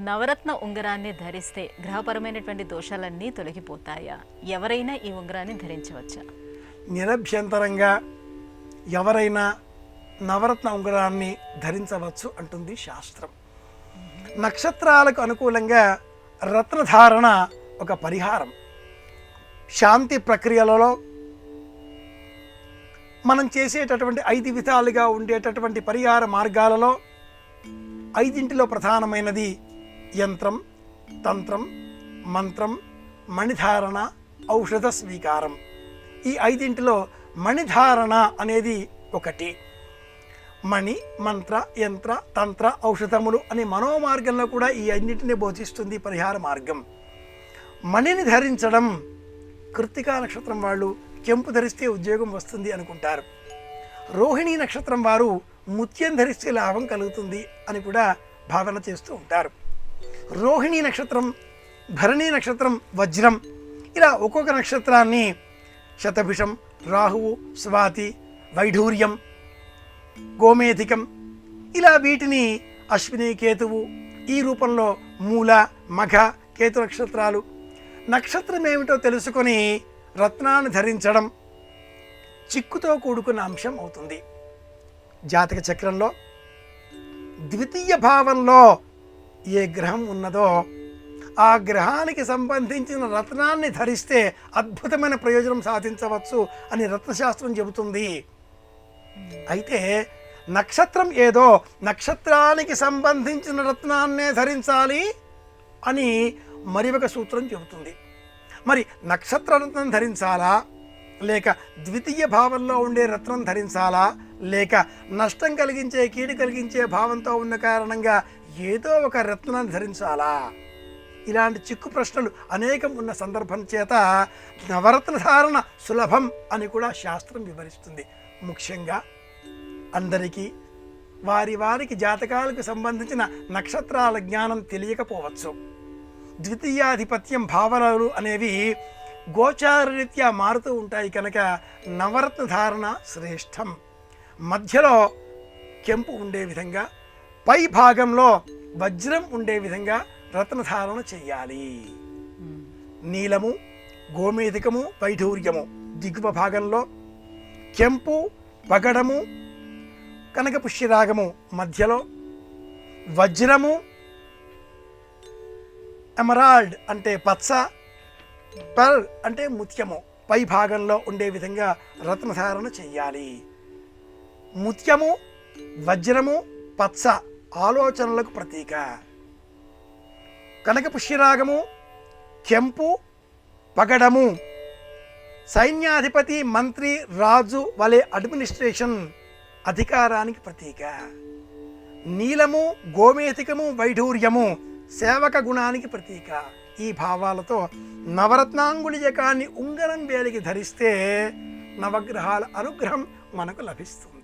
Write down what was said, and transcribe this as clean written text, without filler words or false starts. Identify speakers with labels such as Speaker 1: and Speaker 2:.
Speaker 1: నవరత్న ఉంగరాన్ని ధరిస్తే గ్రహపరమైనటువంటి దోషాలన్నీ తొలగిపోతాయా? ఎవరైనా ఈ ఉంగరాన్ని ధరించవచ్చా?
Speaker 2: నిరభ్యంతరంగా ఎవరైనా నవరత్న ఉంగరాన్ని ధరించవచ్చు అంటుంది శాస్త్రం. నక్షత్రాలకు అనుకూలంగా రత్నధారణ ఒక పరిహారం. శాంతి ప్రక్రియలలో మనం చేసేటటువంటి 5 విధాలుగా ఉండేటటువంటి పరిహార మార్గాలలో 5 ప్రధానమైనది యంత్రం, తంత్రం, మంత్రం, మణిధారణ, ఔషధ స్వీకారం. ఈ 5 మణిధారణ అనేది ఒకటి. మణి, మంత్ర, యంత్ర, తంత్ర, ఔషధములు అనే మనోమార్గంలో కూడా ఈ 5 బోధిస్తుంది పరిహార మార్గం. మణిని ధరించడం, కృత్తికా నక్షత్రం వాళ్ళు కెంపు ధరిస్తే ఉద్యోగం వస్తుంది అనుకుంటారు. రోహిణీ నక్షత్రం వారు ముత్యం ధరిస్తే లాభం కలుగుతుంది అని కూడా భావన చేస్తూ ఉంటారు. రోహిణీ నక్షత్రం, భరణీ నక్షత్రం వజ్రం, ఇలా ఒక్కొక్క నక్షత్రాన్ని శతభిషం, రాహువు, స్వాతి, వైఢూర్యం, గోమేధికం, ఇలా వీటిని అశ్విని, కేతువు, ఈ రూపంలో మూల, మఘ, కేతు నక్షత్రాలు. నక్షత్రం ఏమిటో తెలుసుకొని రత్నాన్ని ధరించడం చిక్కుతో కూడుకున్న అంశం అవుతుంది. జాతక చక్రంలో ద్వితీయ భావంలో ఏ గ్రహం ఉన్నదో ఆ గ్రహానికి సంబంధించిన రత్నాన్ని ధరిస్తే అద్భుతమైన ప్రయోజనం సాధించవచ్చు అని రత్నశాస్త్రం చెబుతుంది. అయితే నక్షత్రం ఏదో నక్షత్రానికి సంబంధించిన రత్నాన్నే ధరించాలి అని మరి ఒక సూత్రం చెబుతుంది. మరి నక్షత్ర రత్నం ధరించాలా, లేక ద్వితీయ భావంలో ఉండే రత్నం ధరించాలా, లేక నష్టం కలిగించే, కీడు కలిగించే భావంతో ఉన్న కారణంగా ఏదో ఒక రత్నాన్ని ధరించాలా? ఇలాంటి చిక్కు ప్రశ్నలు అనేకం ఉన్న సందర్భం చేత నవరత్న ధారణ సులభం అని కూడా శాస్త్రం వివరిస్తుంది. ముఖ్యంగా అందరికీ వారికి జాతకాలకు సంబంధించిన నక్షత్రాల జ్ఞానం తెలియకపోవచ్చు. ద్వితీయాధిపత్యం భావనలు అనేవి గోచారరీత్యా మారుతూ ఉంటాయి కనుక నవరత్న ధారణ శ్రేష్టం. మధ్యలో కెంపు ఉండే విధంగా, పై భాగంలో వజ్రం ఉండే విధంగా రత్నధారణ చెయ్యాలి. నీలము, గోమేధికము, వైఢూర్యము దిగువ భాగంలో, కెంపు, పగడము, కనకపుష్యరాగము మధ్యలో, వజ్రము, ఎమరాల్డ్ అంటే పచ్చ, పర్ల్ అంటే ముత్యము పై భాగంలో ఉండే విధంగా రత్నధారణ చెయ్యాలి. ముత్యము, వజ్రము, పచ్చ ఆలోచనలకు ప్రతీక. కనకపుష్యరాగము, కెంపు, పగడము సైన్యాధిపతి, మంత్రి, రాజు వలె అడ్మినిస్ట్రేషన్ అధికారానికి ప్రతీక. నీలము, గోమేధికము, వైఢూర్యము సేవక గుణానికి ప్రతీక. ఈ భావాలతో నవరత్నాంగుళిజకాన్ని ఉంగరం వేలికి ధరిస్తే నవగ్రహాల అనుగ్రహం మనకు లభిస్తుంది.